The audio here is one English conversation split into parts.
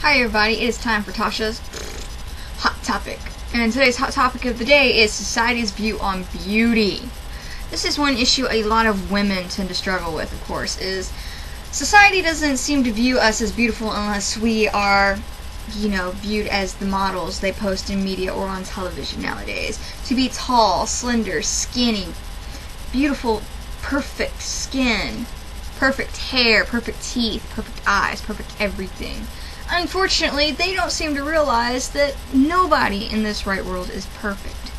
Hi everybody, it is time for Tasha's Hot Topic. And today's Hot Topic of the day is society's view on beauty. This is one issue a lot of women tend to struggle with, of course, is society doesn't seem to view us as beautiful unless we are, viewed as the models they post in media or on television nowadays. To be tall, slender, skinny, beautiful, perfect skin, perfect hair, perfect teeth, perfect eyes, perfect everything. Unfortunately, they don't seem to realize that nobody in this right world is perfect.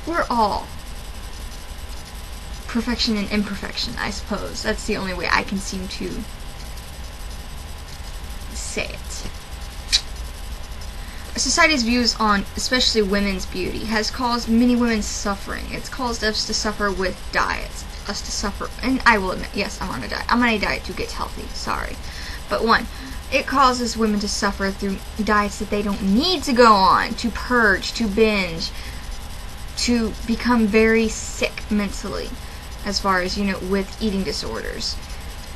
We're all perfection and imperfection, I suppose. That's the only way I can seem to say it. Society's views on especially women's beauty has caused many women suffering. It's caused us to suffer with diets. Us to suffer, and I will admit, yes, I'm on a diet. I'm on a diet to get healthy, sorry. But one, it causes women to suffer through diets that they don't need to go on, to purge, to binge, to become very sick mentally, as far as, with eating disorders.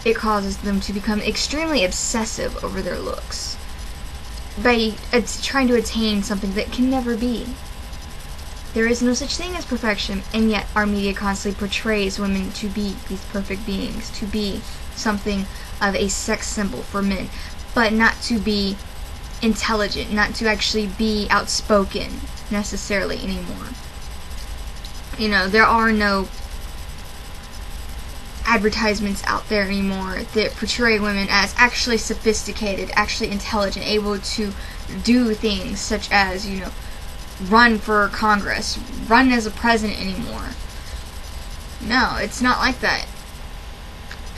It causes them to become extremely obsessive over their looks by trying to attain something that can never be. There is no such thing as perfection, and yet our media constantly portrays women to be these perfect beings, to be something of a sex symbol for men, but not to be intelligent, not to actually be outspoken necessarily anymore. There are no advertisements out there anymore that portray women as actually sophisticated, actually intelligent, able to do things such as, run for Congress, run as a president anymore. No, it's not like that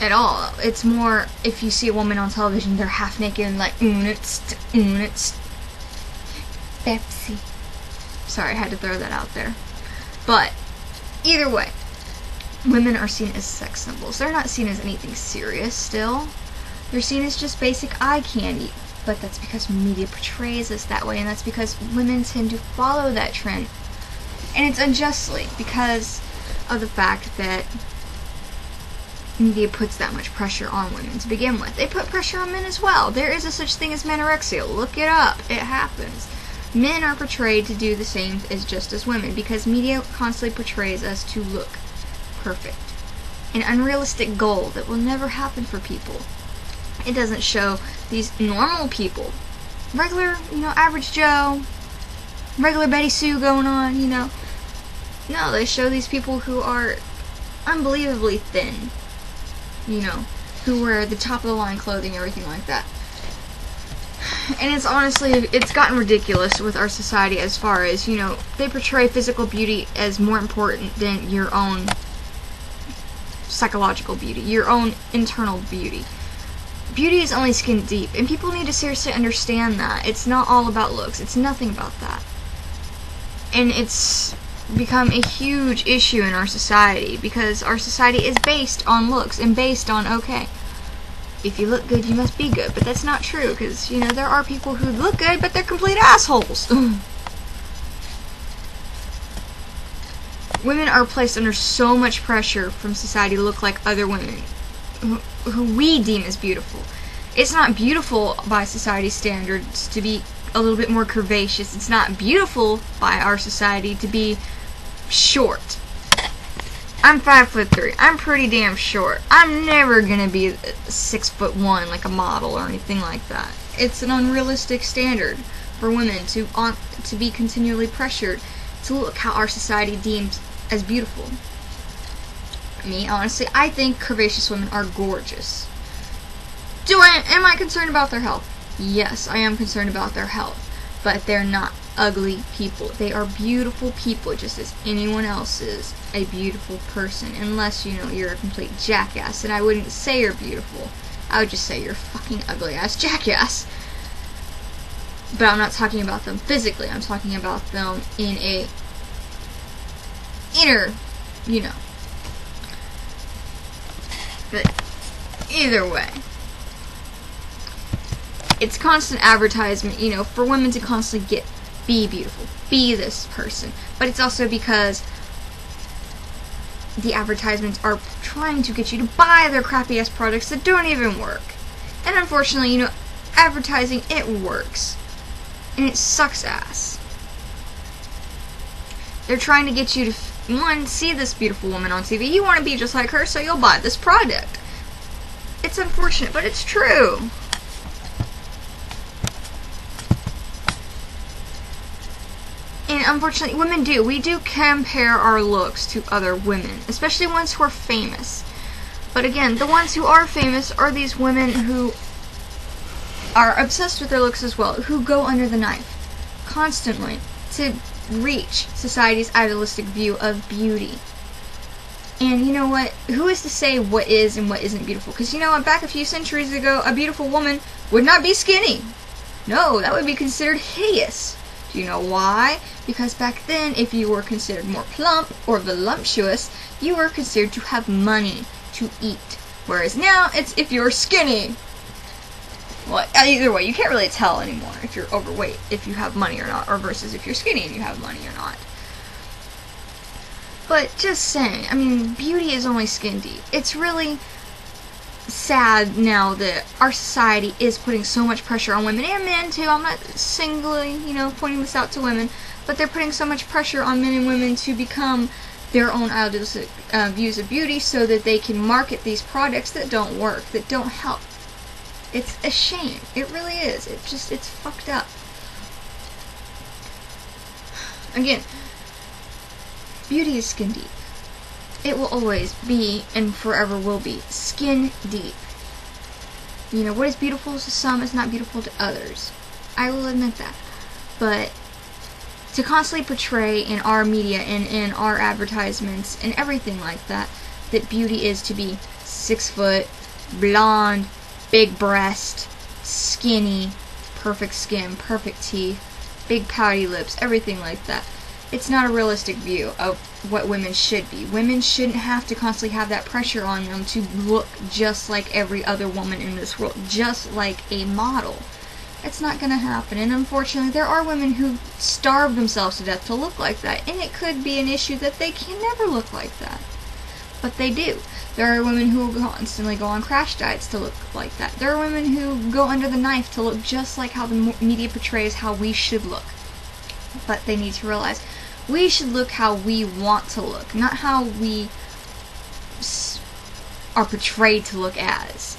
at all. It's more, if you see a woman on television, they're half naked and like, it's Pepsi. Sorry, I had to throw that out there. But, either way, women are seen as sex symbols. They're not seen as anything serious still. They're seen as just basic eye candy. But that's because media portrays us that way, and that's because women tend to follow that trend. And it's unjustly, because of the fact that media puts that much pressure on women to begin with. They put pressure on men as well. There is a such thing as manorexia. Look it up. It happens. Men are portrayed to do the same as women, because media constantly portrays us to look perfect. An unrealistic goal that will never happen for people. It doesn't show these normal people, regular, average Joe, regular Betty Sue going on, No, they show these people who are unbelievably thin, who wear the top of the line clothing, everything like that. And it's gotten ridiculous with our society as far as, they portray physical beauty as more important than your own psychological beauty, your own internal beauty. Beauty is only skin deep, and people need to seriously understand that. It's not all about looks. It's nothing about that. And it's become a huge issue in our society, because our society is based on looks, and based on, okay, if you look good, you must be good. But that's not true, because, there are people who look good, but they're complete assholes. Women are placed under so much pressure from society to look like other women who we deem as beautiful. It's not beautiful by society standards to be a little bit more curvaceous. It's not beautiful by our society to be short. I'm 5'3". I'm pretty damn short. I'm never gonna be 6'1" like a model or anything like that. It's an unrealistic standard for women to be continually pressured to look how our society deems as beautiful. Me, honestly, I think curvaceous women are gorgeous. Am I concerned about their health? Yes, I am concerned about their health. But they're not ugly people. They are beautiful people, just as anyone else is a beautiful person. Unless, you're a complete jackass. And I wouldn't say you're beautiful. I would just say you're a fucking ugly ass jackass. But I'm not talking about them physically. I'm talking about them in a inner, But either way, it's constant advertisement, for women to constantly be beautiful, be this person. But it's also because the advertisements are trying to get you to buy their crappy ass products that don't even work. And unfortunately, advertising, it works. And it sucks ass. They're trying to get you to, one, see this beautiful woman on TV. You want to be just like her, so you'll buy this product. It's unfortunate, but it's true. And unfortunately, women do. We do compare our looks to other women, especially ones who are famous. But again, the ones who are famous are these women who are obsessed with their looks as well, who go under the knife constantly to reach society's idealistic view of beauty. And you know what? Who is to say what is and what isn't beautiful? Because you know what? Back a few centuries ago, a beautiful woman would not be skinny. No, that would be considered hideous. Do you know why? Because back then, if you were considered more plump or voluptuous, you were considered to have money to eat. Whereas now, it's if you're skinny. Well, either way, you can't really tell anymore if you're overweight, if you have money or not, or versus if you're skinny and you have money or not. But just saying, I mean, beauty is only skin deep. It's really sad now that our society is putting so much pressure on women and men too. I'm not singly, pointing this out to women, but they're putting so much pressure on men and women to become their own idealistic views of beauty so that they can market these products that don't work, that don't help. It's a shame. It really is. It's fucked up. Again, beauty is skin deep. It will always be, and forever will be, skin deep. What is beautiful to some is not beautiful to others. I will admit that. But to constantly portray in our media and in our advertisements and everything like that, that beauty is to be 6 foot, blonde, big breast, skinny, perfect skin, perfect teeth, big pouty lips, everything like that. It's not a realistic view of what women should be. Women shouldn't have to constantly have that pressure on them to look just like every other woman in this world, just like a model. It's not going to happen, and unfortunately there are women who starve themselves to death to look like that, and it could be an issue that they can never look like that. But they do. There are women who constantly go on crash diets to look like that. There are women who go under the knife to look just like how the media portrays how we should look. But they need to realize we should look how we want to look, not how we are portrayed to look as.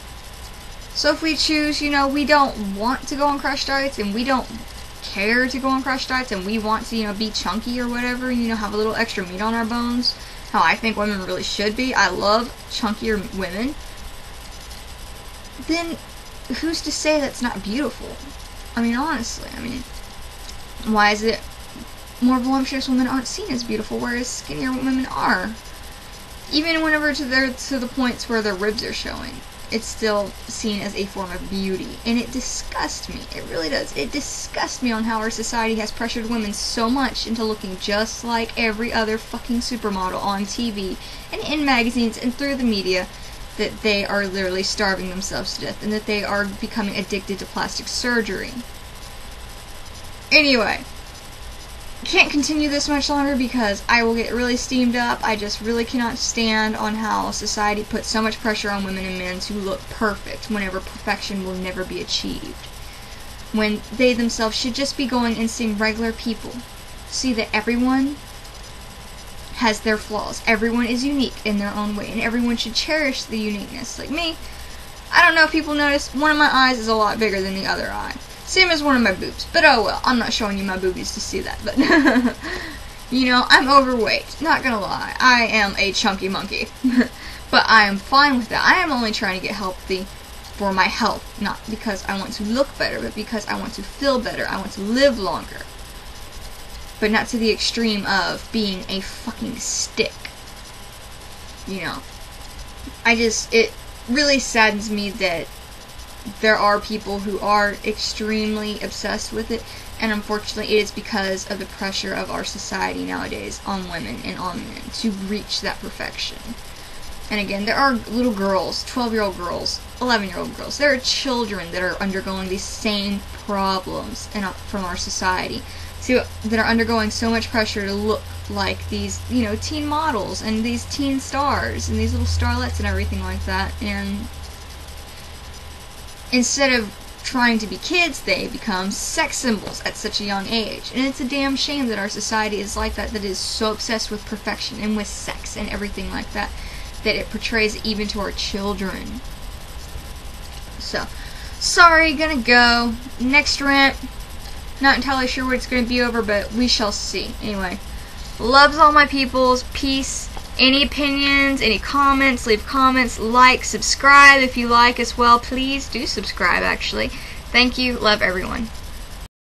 So if we choose, we don't want to go on crash diets and we don't care to go on crash diets and we want to, be chunky or whatever, have a little extra meat on our bones, how I think women really should be. I love chunkier women. Then who's to say that's not beautiful? I mean, honestly, why is it more voluptuous women aren't seen as beautiful, whereas skinnier women are? Even whenever to the points where their ribs are showing, it's still seen as a form of beauty. And it disgusts me. It really does. It disgusts me on how our society has pressured women so much into looking just like every other fucking supermodel on TV and in magazines and through the media, that they are literally starving themselves to death and that they are becoming addicted to plastic surgery. Anyway, can't continue this much longer because I will get really steamed up. I just really cannot stand on how society puts so much pressure on women and men to look perfect whenever perfection will never be achieved. When they themselves should just be going and seeing regular people. See that everyone has their flaws. Everyone is unique in their own way and everyone should cherish the uniqueness. Like me, I don't know if people notice, one of my eyes is a lot bigger than the other eye. Same as one of my boobs. But oh well, I'm not showing you my boobies to see that. But, I'm overweight. Not gonna lie. I am a chunky monkey. But I am fine with that. I am only trying to get healthy for my health. Not because I want to look better, but because I want to feel better. I want to live longer. But not to the extreme of being a fucking stick. It really saddens me that there are people who are extremely obsessed with it, and unfortunately it is because of the pressure of our society nowadays on women and on men to reach that perfection. And again, there are little girls, 12-year-old girls, 11-year-old girls, there are children that are undergoing these same problems from our society, that are undergoing so much pressure to look like these, teen models and these teen stars and these little starlets and everything like that. And instead of trying to be kids, they become sex symbols at such a young age. And it's a damn shame that our society is like that, that is so obsessed with perfection and with sex and everything like that, that it portrays it even to our children. So, sorry, gonna go. Next rant, not entirely sure what it's gonna be over, but we shall see. Anyway, loves all my peoples, peace. Any opinions, any comments, leave comments, like, subscribe if you like as well. Please do subscribe, actually. Thank you. Love everyone.